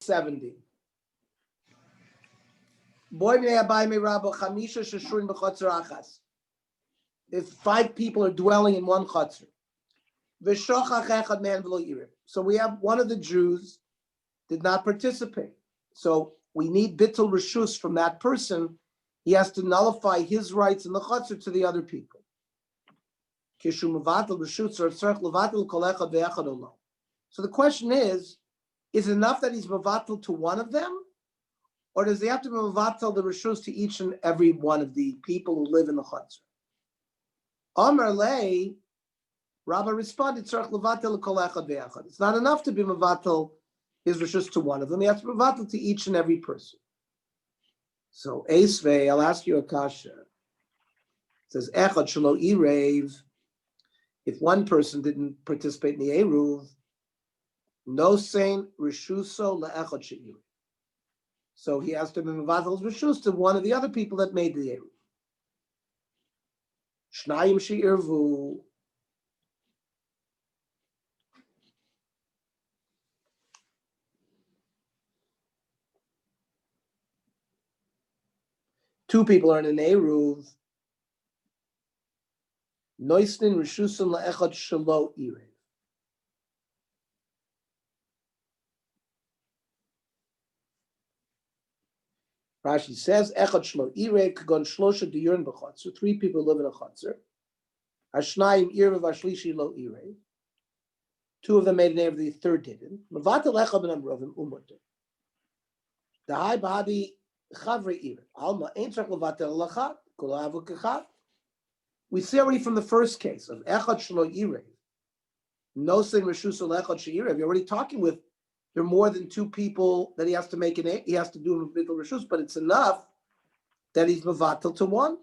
70. If 5 people are dwelling in one chutzner, so we have one of the Jews did not participate. So we need bittul reshus from that person. He has to nullify his rights in the chutzner to the other people. So the question is it enough that he's mevatel to one of them? Or does he have to be mevatel the reshus to each and every one of the people who live in the chutzner? Amar lei, Rabbah responded, it's not enough to be mevatel his reshus to one of them. He has to be mevatel to each and every person. So Eisvei, I'll ask you a kasha. It says, Echad shelo irev. If one person didn't participate in the Eruv, no sain reshuso le'echad she'irev. So he has to be mevatel his reshus to one of the other people that made the Eruv. Shnayim she'irvu. Two people are in an Eruv. Noisnin reshusim le'echad shelo irev. Rashi says, Echad shelo irev kagon shlosha diyurin b'chotzer. So 3 people live in a chotzer. Hashnayim irev v'ashlishi lo irev. 2 of them made an erev, the third didn't. Mevatel echad b'nam rovim umuter. The high body chavre irev. Alma ein tzarich levatel lachat kol havu kachat. We see already from the first case of Echad shelo irev. No sin reshusa le'echad she'irev. You're already talking with. There are more than 2 people that he has to make he has to do a bittul reshus, but it's enough that he's mevatel to one.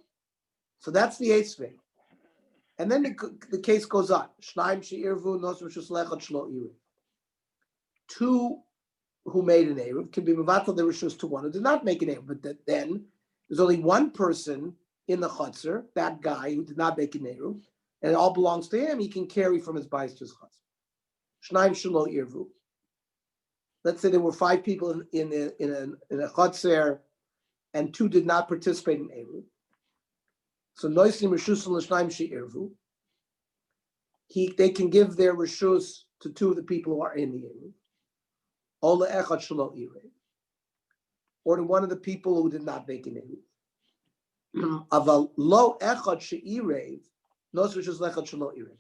So that's the eitzvei. And then the case goes on. Shnayim she'irvu nos reshus le'echad shelo irev. 2 who made an eruv can be mevatel the reshus to one who did not make an eruv, but then there's only one person in the chutzner, that guy who did not make an eruv, and it all belongs to him. He can carry from his bayis to his chutzner. Shnayim shelo irvu. Let's say there were 5 people in a chutzner, and 2 did not participate in eruv. So noisnim reshusim l'shnayim she'irvu. They can give their reshus to 2 of the people who are in the eruv. Ola echad shelo irev, or to one of the people who did not make an eruv. Aval lo echad she'irev nos reshus lechad shelo irev.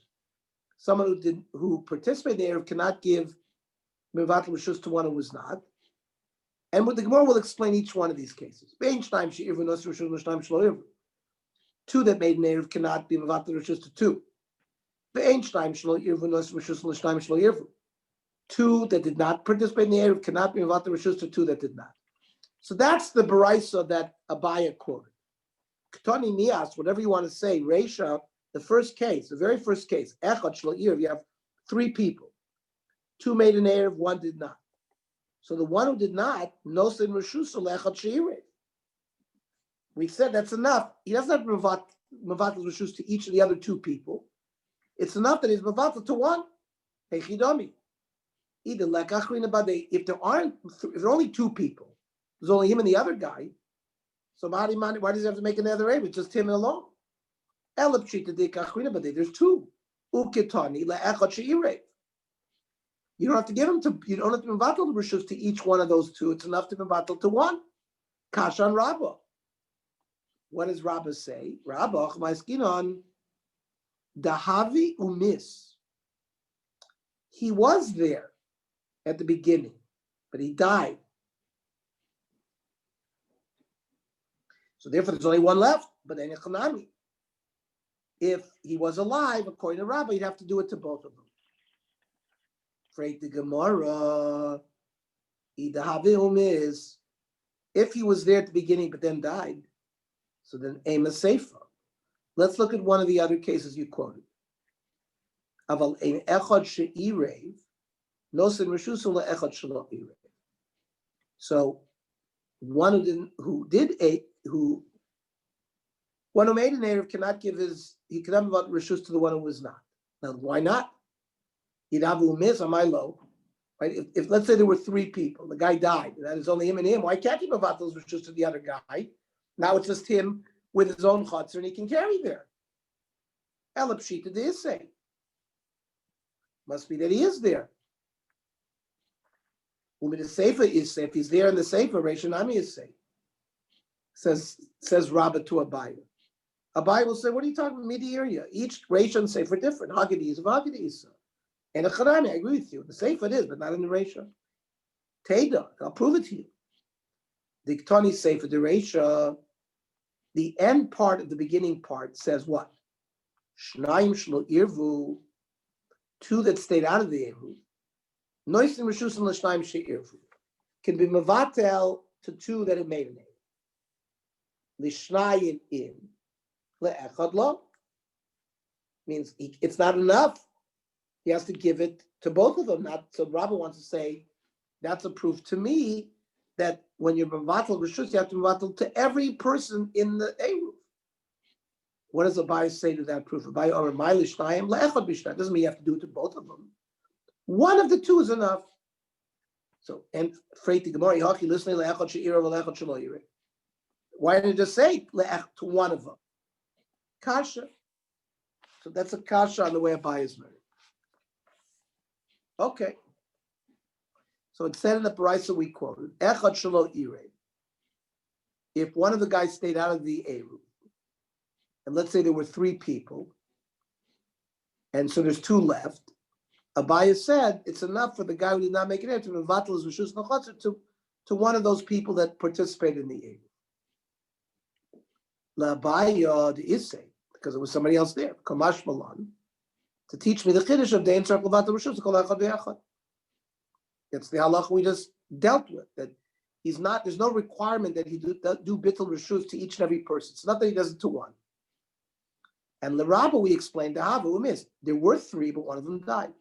Someone who participated in the eruv cannot give mevatel reshus to one who was not. And the Gemara will explain each one of these cases. 2 that made an eruv cannot be mevatel reshus to 2. 2 that did not participate in the eruv cannot be mevatel reshus to 2 that did not. So that's the baraisa that Abaya quoted. Ketani nias, whatever you want to say, Reisha, the first case, the very first case, Echad shelo irev, you have 3 people. 2 made an eruv, 1 did not. So the one who did not, no sin reshusa le'echad she'irev. We said that's enough. He doesn't have to mevatel reshus to each of the other 2 people. It's enough that he's mevatel to 1. Heichidomi. Either lekachrina bade. If there are only 2 people, there's only him and the other guy. So why does he have to make another eruv? It's just him alone. Elapshita de kachrina bade. There's 2. Uketani le'echad she'irev. You don't have to give him to. You don't have to mevatel the reshus to each one of those 2. It's enough to mevatel to 1. Kashan Rabbah. What does Rabbah say? Rabbah ma'askinon dahavi umis. He was there at the beginning, but he died. So therefore, there's only 1 left. But then if he was alive, according to Rabbah, you'd have to do it to both of them. The Gemara, is if he was there at the beginning but then died, so then Ema Seifa. Let's look at one of the other cases you quoted. Aval ein echad she'irev, nosin reshusu le'echad shelo irev. So one who made an eruv cannot give he cannot have reshus to the one who was not. Now why not? Idavu mis amai lo. Right? If let's say there were three people, the guy died, and that is only him and him. Why can't he mevatel reshus to the other guy? Now it's just him with his own chutzner, and he can carry there. Elapshita de Isay. Must be that he is there. Umid Seifa is if he's there in the Seifa, Reishanami is safe. Says Rabbah to Abaye. Abaye will say, what are you talking about? Midi area. Each Reishan Seifa different. Haggadah is of Haggadah Isa. And a Charami, I agree with you. The Seifa it is, but not in the Reisha. Teda, I'll prove it to you. The Ktani Seifa, the Reisha, the end part of the beginning part says what? Shnayim shlo irvu, two that stayed out of the Eruv. Noisim Rishusim L'Shnayim She'irvu can be mevatel to two that have made an Eruv. L'Shnayim in Le'echad lo means it's not enough. He has to give it to both of them. Not so. Rabbah wants to say that's a proof to me that when you're mevatel Rishus, you have to mevatel to every person in the Eruv. What does Abaye say to that proof? Abaye Omer Mai L'Shnayim Le'echad B'Shnayim. Doesn't mean you have to do it to both of them. One of the two is enough. So, and Freiti Gemara, Yahaki listening le'echad she'ira v'le'echad shelo yireh. Why didn't it just say le'ech to one of them? Kasha. So that's a kasha on the way Abaye is married. Okay. So it said in the Baraisa we quoted, echad shelo yireh. If one of the guys stayed out of the Eruv, and let's say there were three people, and so there's two left, Abaye said it's enough for the guy who did not make it to mevatel his reshus nachotzer to one of those people that participated in the Eruv. LaAbaye the Isay, because it was somebody else there. Kamash Malan to teach me the chiddush of dein tzarich levatel reshus kol echad ve'echad. It's the halacha we just dealt with, that he's not. There's no requirement that he do bittul reshus to each and every person. It's not that he does it to one. And LaRabba we explained the hava we missed. There were three, but one of them died.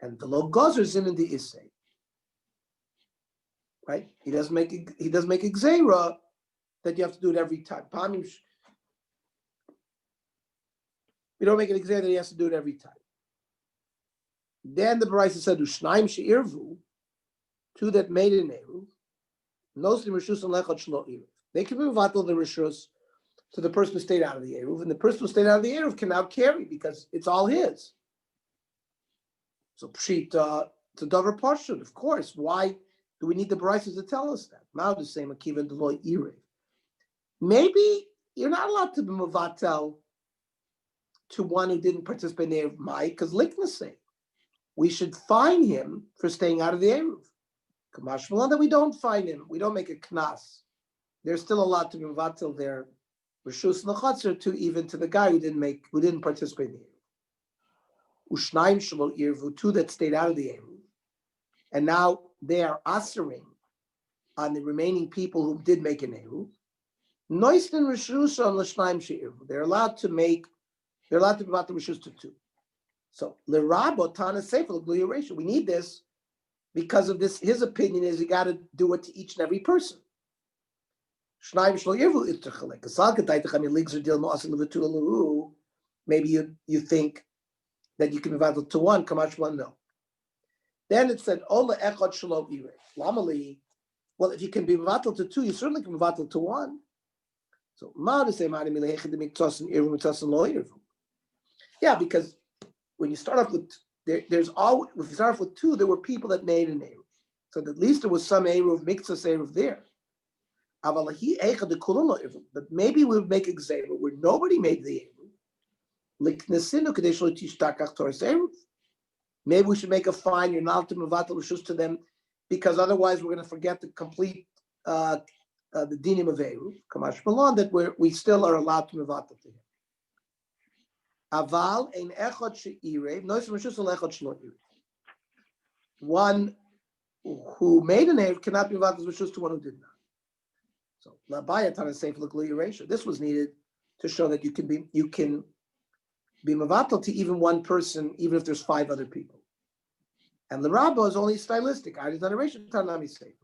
And the lo gozer zin in the Isay, right? He doesn't make a gzeira that you have to do it every time. We don't make an gzeira that he has to do it every time. Then the Baraisa said, "Ushnaim she'irvu," two that made an eruv, nosim reshus and lechad shlo eruv. They can be mevatel the reshus to the person who stayed out of the eruv, and the person who stayed out of the eruv can now carry because it's all his. So pshit to davar pashut, of course. Why do we need the Baraisa to tell us that? Now the same akiva and deloy ire. Maybe you're not allowed to be mevatel to one who didn't participate in the Eruv Mai, because liknas say we should fine him for staying out of the Eruv. Kamash Malan that we don't fine him, we don't make a knas. There's still allowed to be mevatel there reshus nachatzer to even to the guy who didn't participate in the Eruv. Ushnaim shelo irvu, two that stayed out of the Eruv, and now they are asering on the remaining people who did make an Eruv. Noisten reshus on l'shnaim she'irvu. They're allowed to be about the reshus to two. So l'rabbo tana sefer l'gluya ratio. We need this because of this. His opinion is you got to do it to each and every person. Shnaim shelo irvu is techalek. Kasal k'taytach ami ligs or dil mo'asin levatula lehu. Maybe you think that you can be vital to one. Kamash one no. Then it said ola echad shelo irei. Lamali. Well, if you can be vital to two, you certainly can be vital to one. So yeah, because when you start off with if you start off with two, there were people that made an eruv, so at least there was some eruv, mixus eruv there. But maybe we would make a gzeira where nobody made the eruv. Maybe we should make a fine. You're not to mevatel reshus to them, because otherwise we're going to forget the complete the dinim of eruv. Kamash Malan that we still are allowed to mevatel to him. Aval ein echad she'irev nois reshus lechad shlo irev. One who made an eruv cannot be mevatel reshus to one who did not. So l'abaya tana seif l'gluya ratio. This was needed to show that you can be mevatel to even one person, even if there's five other people. And the Rabbah is only stylistic. I did not ratio tanami seif.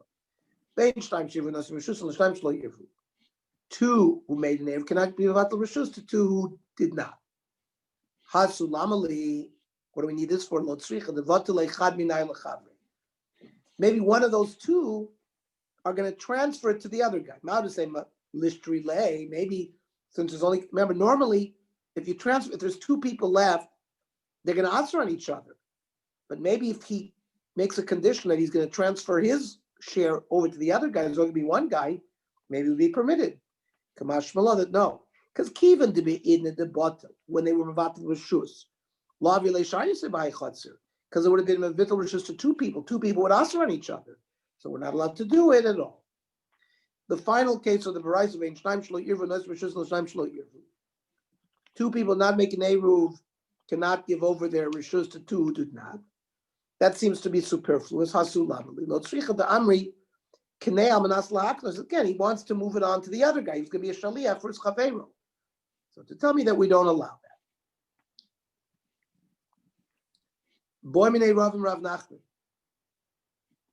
Two who made an eruv cannot be mevatel reshus to two who did not. Hasulamali, What do we need this for? Maybe one of those two are going to transfer it to the other guy. Now to say maybe since there's only, remember, normally if there's two people left, they're going to answer on each other. But maybe if he makes a condition that he's going to transfer his share over to the other guy, there's only going to be one guy, maybe it would be permitted. Kamash Mallah, no. Because Kivan to be in the bottom when they were Mavatal Rishus. Because it would have been Mavatal Rishus to two people. Two people would answer on each other. So we're not allowed to do it at all. The final case of the Barais of Ein Shnaim Shlo Irvu, Nos Rishus Lo Shnaim Shlo Irvu. Two people not making Eruv cannot give over their Rishus to two who did not. That seems to be superfluous. Hasul Lamali. Lo Tzricha the Amri. Again, he wants to move it on to the other guy. He's going to be a Shaliach for his Chaveiro. So to tell me that we don't allow that. Boy Minei Rav and Rav Nachman.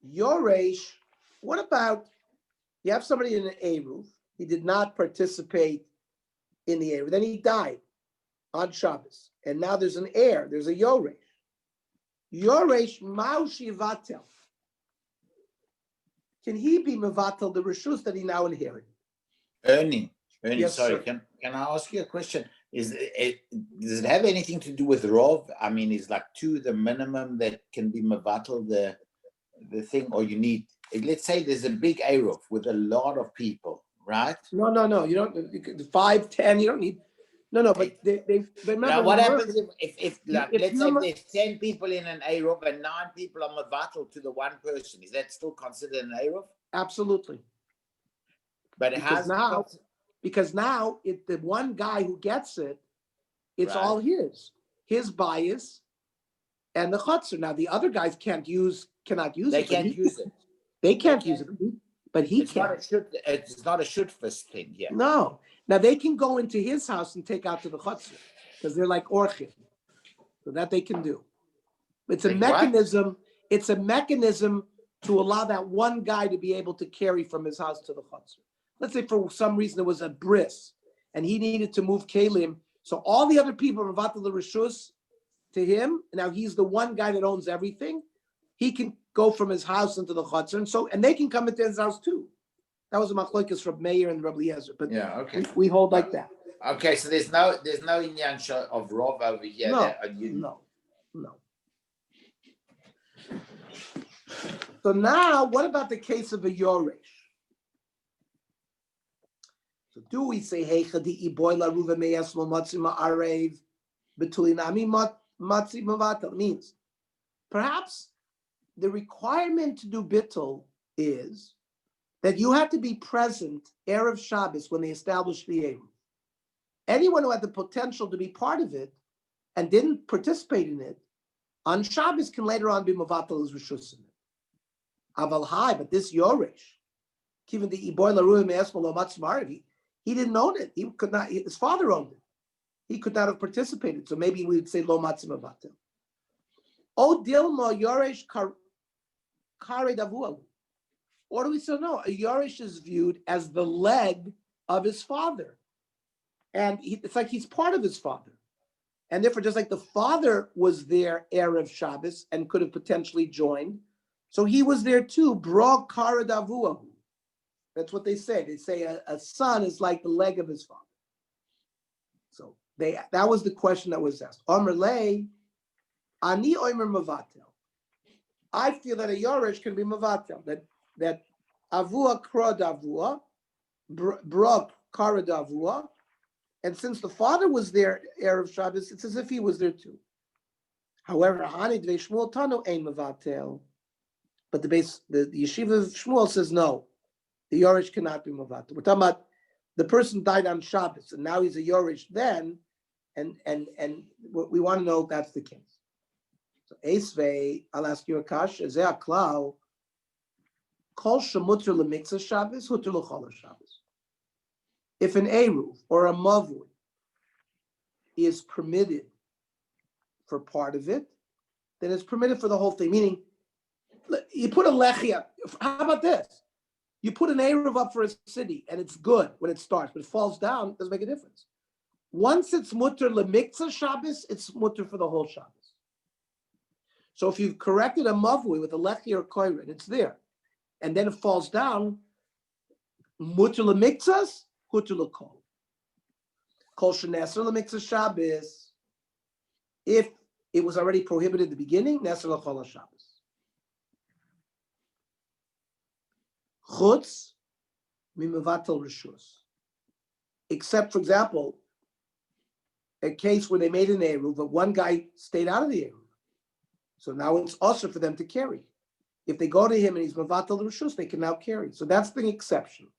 Yoresh, what about, you have somebody in an Eruv, he did not participate in the Eruv, then he died on Shabbos, and now there's an heir, there's a Yoresh. Yoresh Mao Shivatel. Can he be Mevatel the Rishus that he now inherited? Ernie, yes, sorry, can I ask you a question? Does it have anything to do with Rov? I mean, is like two the minimum that can be Mevatel the thing, or you need, let's say there's a big Eruv with a lot of people, right? No. You don't, 5, 10, you don't need, no, but they remember. Now, what happens if let's say there's 10 people in an Eruv and 9 people are Mevatel to the one person? Is that still considered an Eruv? Absolutely. But because now the one guy who gets it, it's all his bias and the chutzner. Now the other guys cannot use it. They can't use it. They can't use it, but he can. It's not a shutfus thing here. No. Now they can go into his house and take out to the chutzner because they're like orchid, so that they can do. It's a mechanism. What? It's a mechanism to allow that one guy to be able to carry from his house to the chutzner. Let's say for some reason there was a bris and he needed to move Kalim. So all the other people are Vatal Rishus to him. And now he's the one guy that owns everything. He can go from his house into the chutzner. And they can come into his house too. That was a machlokes from Meir and Rabbi Eliezer. But yeah, okay. We hold like that. Okay, so there's no inyan of Rov over here. No. So now, what about the case of a Yoresh? So do we say Heicha di iboy la ruva meyasmo matzi ma'arev betulinami matzi mavatal? Means perhaps the requirement to do bittul is that you have to be present Erev Shabbos when they established the Eruv. Anyone who had the potential to be part of it and didn't participate in it on Shabbos can later on be mavatal as rishus in it. Aval hai, but this Yoresh, given the iboy la ruva meyasmo lo matzi ma'arev, he didn't own it. He could not. His father owned it. He could not have participated. So maybe we would say lo matzim avatim. O dilma yoresh kare davualu. Or do we say no? A yoresh is viewed as the leg of his father, and it's like he's part of his father, and therefore, just like the father was there erev Shabbos and could have potentially joined, so he was there too. Bra kare davualu. That's what they say. They say a son is like the leg of his father. So that was the question that was asked. Omer lei, ani omer mavatel. I feel that a yoresh can be mavatel. That avua kra davua, bra kara davua, and since the father was there erev Shabbos, it's as if he was there too. However, hani dvei Shmuel tanu ein mavatel. But the yeshiva of Shmuel says no. The Yoresh cannot be Mavatel. We're talking about the person died on Shabbos, and now he's a Yoresh then, and we want to know if that's the case. So Esvei, I'll ask you a kasha, Zeh Klau, Kol Shemutter Lemiksa Shabbos, Hutter L'Chol Shabbos. If an Eruv or a Mavui is permitted for part of it, then it's permitted for the whole thing. Meaning, you put a Lechia, how about this? You put an Eruv up for a city, and it's good when it starts, but it falls down, it doesn't make a difference. Once it's mutter lemikza Shabbos, it's mutter for the whole Shabbos. So if you've corrected a mavui with a lechi or koira, and it's there, and then it falls down, mutter lemikzas, hutter lekol. Kol sheneser lemikzas Shabbos. If it was already prohibited at the beginning, neser lechol Shabbos. Chutz mimevatel rishus. Except, for example, a case where they made an eruv, but one guy stayed out of the eruv. So now it's also for them to carry. If they go to him and he's mevatel rishus, they can now carry. So that's the exception.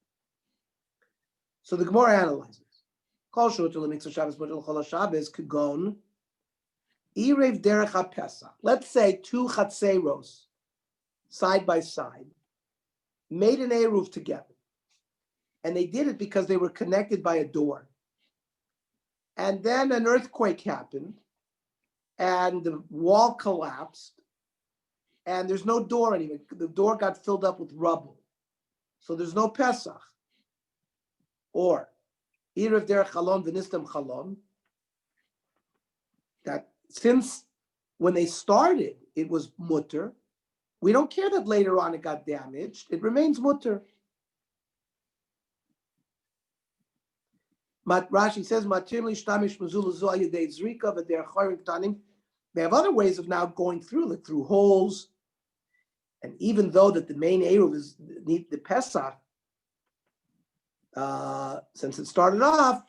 So the Gemara analyzes. Kol shuter lemikzas Shabbos mutter lechol Shabbos kagon irev derech haPesach. Let's say two chatzeros side by side made an eruv together, and they did it because they were connected by a door. And then an earthquake happened, and the wall collapsed, and there's no door anymore. The door got filled up with rubble, so there's no Pesach. Or Erev derech chalon v'nistam chalon. That since when they started it was mutter, we don't care that later on it got damaged. It remains mutter. Rashi says, they have other ways of now going through, like through holes. And even though that the main Eruv is the Pesach, since it started off,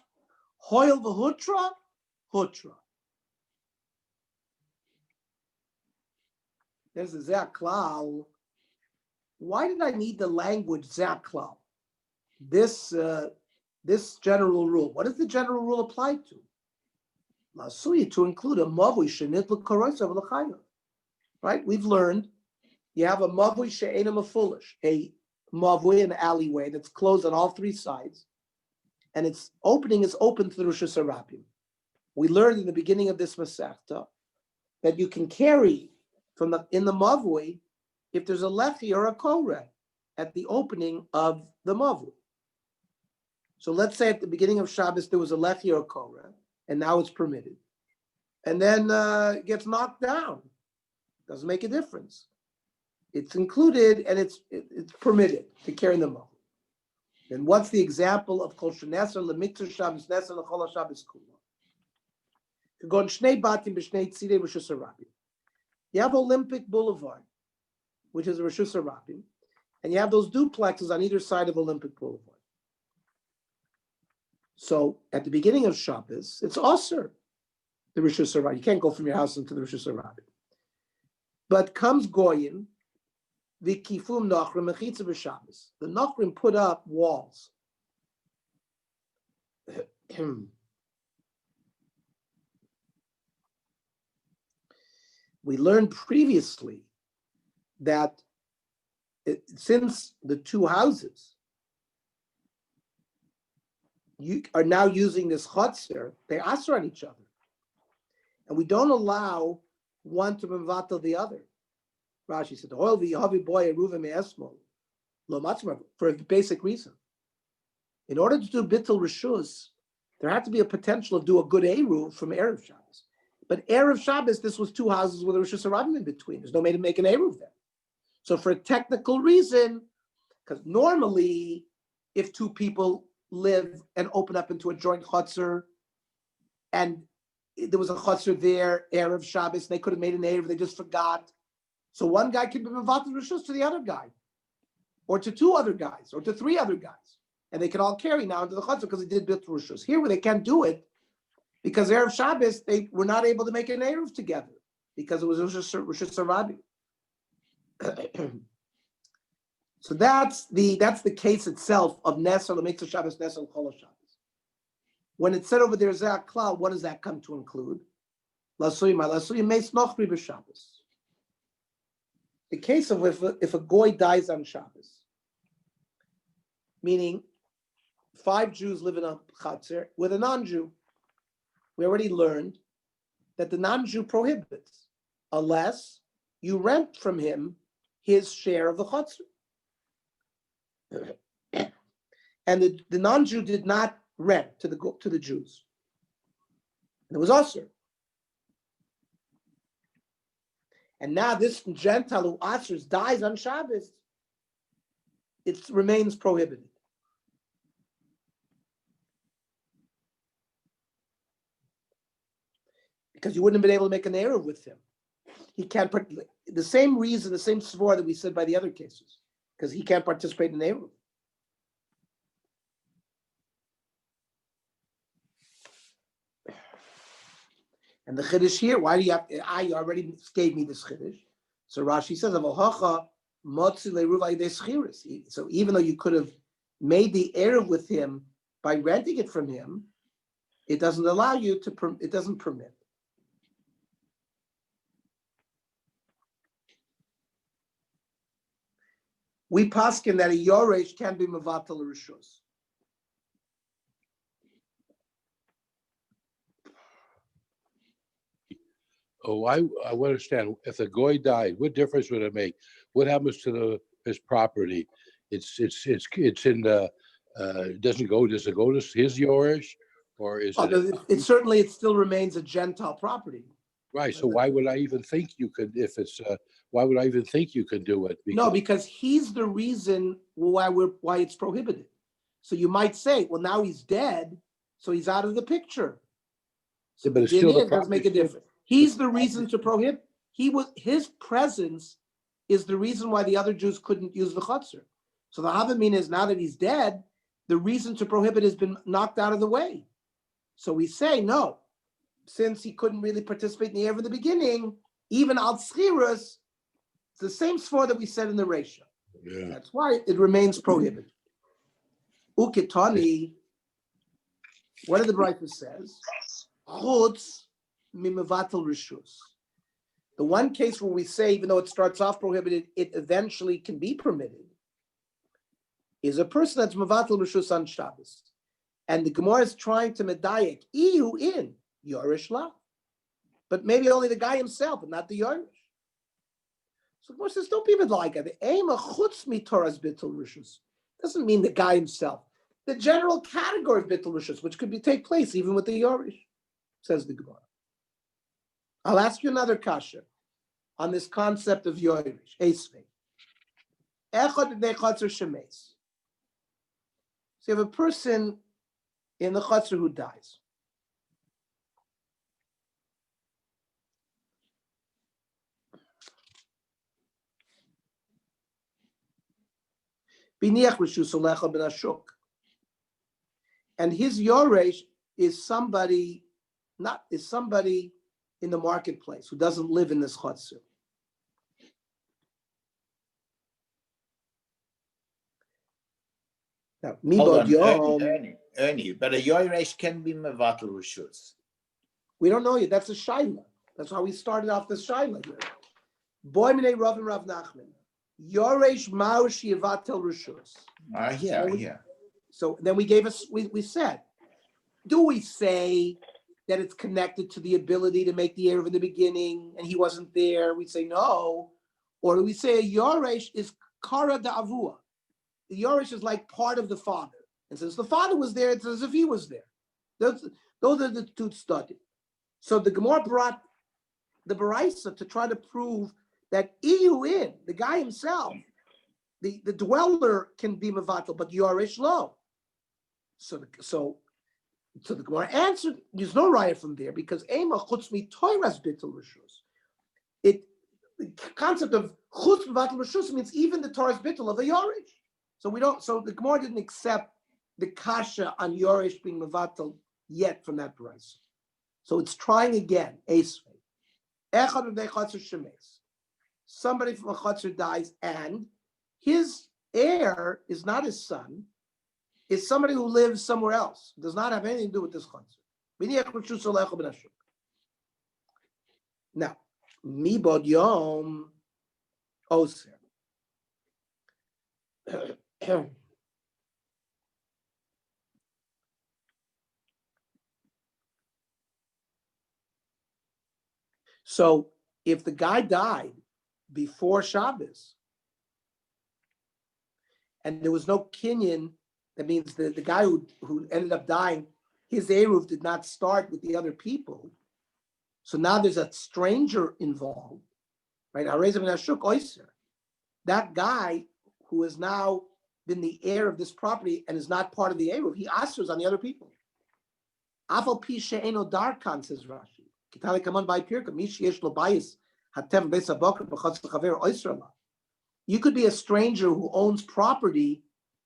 Hoil v'hutra, hutra. There's a Zaklal. Why did I need the language Zaklal? This general rule. What does the general rule apply to? Lasuya, to include a mavui shenit l'korosav l'chayov. Right? We've learned you have a mavui she'ena mafulish, a mavui, an alleyway that's closed on all three sides, and its opening is open to the Rosh Hashanah. We learned in the beginning of this Masechta that you can carry in the mavui if there's a lechi or a koreh at the opening of the mavui. So let's say at the beginning of Shabbos there was a lechi or a koreh, and now it's permitted, and then it gets knocked down. Doesn't make a difference. It's included and it's permitted to carry the mavui. Then what's the example of kol sheneser lemikzas Shabbos neser lechol Shabbos kula? Kagon shnei batim b'shnei tzidei Rosh Hashanah. You have Olympic Boulevard, which is Rosh Hashanah, and you have those duplexes on either side of Olympic Boulevard. So at the beginning of Shabbos, it's also the Rosh Hashanah. You can't go from your house into the Rosh Hashanah. But comes Goyim, the Kifum Nachrim Mechitza b'Shabbos. The Nachrim put up walls. We learned previously that since the two houses are now using this chutzner, they asr on each other. And we don't allow one to mevatel the other. Rashi said, for a basic reason. In order to do bittul rishus, there had to be a potential to do a good eruv from Erev Shabbos. But Erev Shabbos, this was two houses with a Rosh Hashanah in between. There's no way to make an eruv there. So for a technical reason, because normally, if two people live and open up into a joint chutzner, and there was a chutzner there, Erev Shabbos, they could have made an eruv, they just forgot. So one guy could be mevatel rishus to the other guy, or to two other guys, or to three other guys, and they can all carry now into the chutzner because they did bittul rishus. Here, where they can't do it, because Erev Shabbos, they were not able to make an eruv together because it was Rosh Hashanah. So that's the case itself of Neser L'Mikzas Shabbos, Neser L'Chol Shabbos. When it said over there Zeh Klal, what does that come to include? L'Asuyim Meis Nochri b'Shabbos. The case of if a goy dies on Shabbos, meaning 5 Jews live in a chatzir with a non-Jew. We already learned that the non-Jew prohibits unless you rent from him his share of the chutzner. And the non-Jew did not rent to the Jews. And it was usher. And now this Gentile who answers dies on Shabbos, it remains prohibited. Because you wouldn't have been able to make an Eruv with him. He can't, the same reason, the same svor that we said by the other cases, because he can't participate in Eruv. And the Chiddush here, why do you have, I already gave me this Chiddush. So Rashi says, so even though you could have made the Eruv with him by renting it from him, it doesn't allow you to, it doesn't permit. We paskin that a Yoresh can be Mavatal Rishus. Oh, I understand. If the goy died, what difference would it make? What happens to his property? It's in the does it go to his Yorish, or is it? It certainly it still remains a Gentile property. Right. So why would I even think you could? If it's why would I even think you could do it? Because he's the reason why it's prohibited. So you might say, well, now he's dead, so he's out of the picture. So but it's still it does make a difference. He's the reason to prohibit. His presence is the reason why the other Jews couldn't use the chutzner. So the Havamina is now that he's dead, the reason to prohibit has been knocked out of the way. So we say no, since he couldn't really participate in the Eruv in the beginning, even al tzchirus, it's the same svor that we said in the Reisha. Yeah. That's why it remains prohibited. Uketani, what did the Brayta says? Chutz mimevatel rishus. The one case where we say, even though it starts off prohibited, it eventually can be permitted, is a person that's mevatel rishus on Shabbos. And the Gemara is trying to medayek, ihu in Yorish la. But maybe only the guy himself, but not the Yorish. So the Gemara says, don't be like it. The aim of chutz mitoras bittul rishus doesn't mean the guy himself. The general category of bittul rishus, which could take place even with the Yorish, says the Gemara. I'll ask you another kasha on this concept of Yorish, Esvei. Echad b'nei chatzar shemes. So you have a person in the chatzar who dies. Biniach rishus alecha ben ashuk. And his Yoresh is somebody in the marketplace who doesn't live in this chatzar. Now, Ernie, but a Yoresh can be mevatel rishus. We don't know yet. That's a shaila. That's how we started off the shaila here. Boy minei Rav and Rav Nachman. Yoresh ma'ush yevatel rishus. Yeah. So then we said, do we say that it's connected to the ability to make the Eruv in the beginning and he wasn't there? We say no. Or do we say a Yoresh is kara da'avua? The Yoresh is like part of the father. And since the father was there, it's as if he was there. Those are the two studies. So the Gemara brought the Baraisa to try to prove that Iyuin, the guy himself, the dweller can be Mavatal, but Yoresh lo. So the Gemara answered, there's no riot from there because Ema chutz mi toiras bitul rishus. The concept of chutz mivatal rishus means even the Torah's bitul of a Yoresh. So the Gemara didn't accept the kasha on Yoresh being Mavatal yet from that price. So it's trying again. Esvei. Echad b'nei chatzar shemes. Somebody from a chatzar dies, and his heir is not his son, is somebody who lives somewhere else. Does not have anything to do with this chatzar. Now, mibod yom oser. So if the guy died before Shabbos and there was no kinyan, that means the guy who ended up dying, his Eruv did not start with the other people. So now there's a stranger involved. right? Harezah min hashuk oiser. That guy who has now been the heir of this property and is not part of the Eruv, he asers on the other people. Afal pi she'eno darkan, says Rashi. Kitale kaman by pirka, mi sheyesh lo bayis hatev beis haboker b'chotz chaver oiser la. You could be a stranger who owns property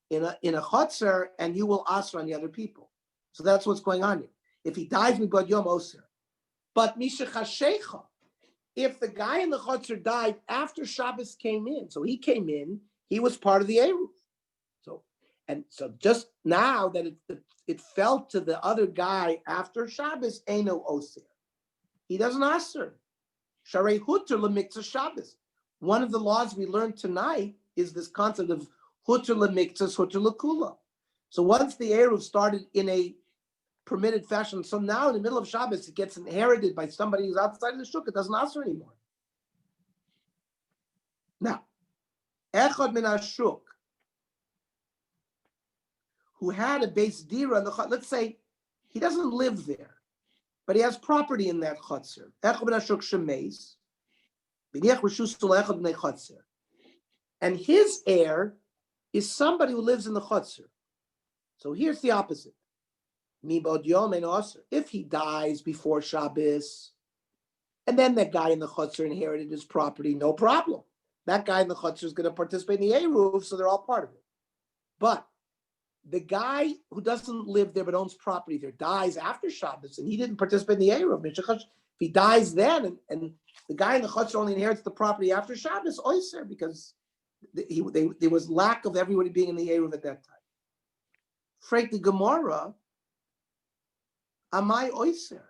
in a chotzer, and you will aser on the other people. So that's what's going on here. If he dies mibad yom oser, but mishachashecha, if the guy in the chotzer died after Shabbos came in, so he came in, he was part of the Eruv. So just now that it fell to the other guy after Shabbos, Eino Oser. He doesn't aser. Sharei Hutter lemiktzah Shabbos. One of the laws we learned tonight is this concept of Hutter lemiktzah, Hutter lekula. So once the Eruv started in a permitted fashion, so now in the middle of Shabbos, it gets inherited by somebody who's outside of the shuk. It doesn't aser anymore. Now, Echad min hashuk, who had a base dira, let's say he doesn't live there, but he has property in that chotzer. And his heir is somebody who lives in the chotzer. So here's the opposite. If he dies before Shabbos, and then that guy in the chotzer inherited his property, no problem. That guy in the chotzer is going to participate in the Eruv, so they're all part of it. But the guy who doesn't live there but owns property there dies after Shabbos, and he didn't participate in the Eruv. If he dies then, and the guy in the chotzer only inherits the property after Shabbos, oiser, because there was lack of everybody being in the Eruv at that time. Frank the Gemara, amai oiser.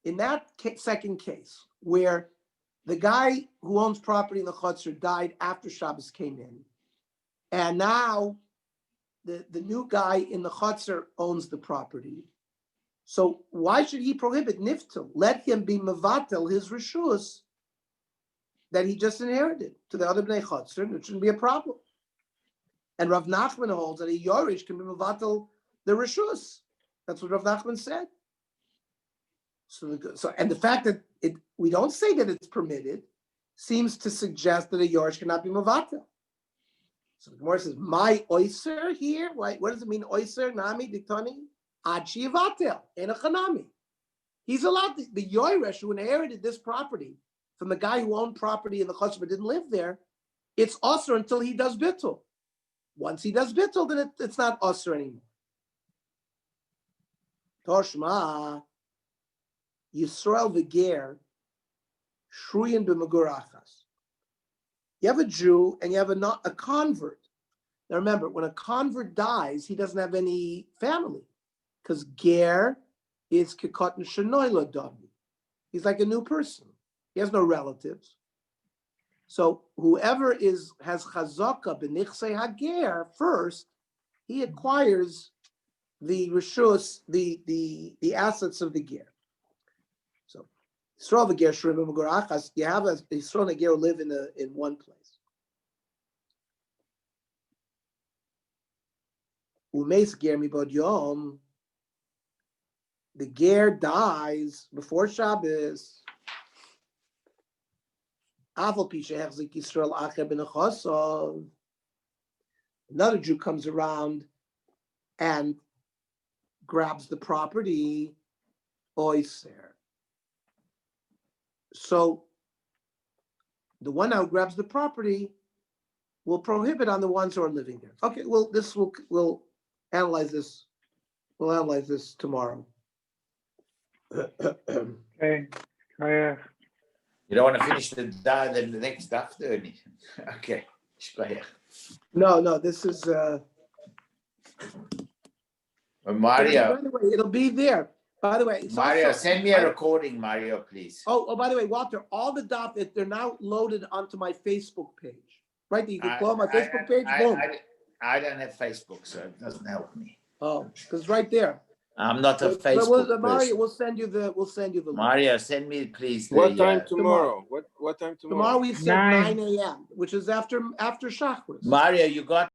In that second case, where the guy who owns property in the chotzer died after Shabbos came in, and now the new guy in the chotzer owns the property. So why should he prohibit niftel? Let him be mevatel his reshus that he just inherited to the other bnei chotzer, and it shouldn't be a problem. And Rav Nachman holds that a yorish can be mevatel the reshus. That's what Rav Nachman said. So and the fact that we don't say that it's permitted seems to suggest that a yorish cannot be mevatel. So the Gemara says, "My oiser here. What does it mean? Oiser nami diktani achi vatel in a chanami. He's allowed the yoresh who inherited this property from the guy who owned property in the chotzer but didn't live there. It's osir until he does bittul. Once he does bittul, then it's not osir anymore. Toshma Yisrael v'ger shruyin b'megurachas. You have a Jew and you have a convert. Now remember, when a convert dies, he doesn't have any family, because ger is kikot shenoi lo dami. He's like a new person. He has no relatives. So whoever has chazaka b'nichsei hager first, he acquires the reshus, the assets of the ger. Yisrael v'ger shrim b'megurachas. You have a Yisrael and a ger live in one place. Umeis ger mibod yom. The ger dies before Shabbos. Aval pi shehechzik Yisrael acher b'nechosov. Another Jew comes around and grabs the property. Oiser. So the one who grabs the property will prohibit on the ones who are living there. Okay, well, we'll analyze this. We'll analyze this tomorrow. Okay. You don't want to finish the next daf, do you? Okay. No, this is Mario. By the way, it'll be there. By the way, Mario, send me a recording, Mario, please. Oh, by the way, Walter, all the daf, they're now loaded onto my Facebook page. Right there, you can go on my Facebook page. Boom. I don't have Facebook, so it doesn't help me. Oh, because right there. I'm not a Facebook Mario, person. we'll send you the link. Mario, send me please. What time tomorrow? What time tomorrow? Tomorrow we said 9 a.m., which is after Shachris. Mario, you got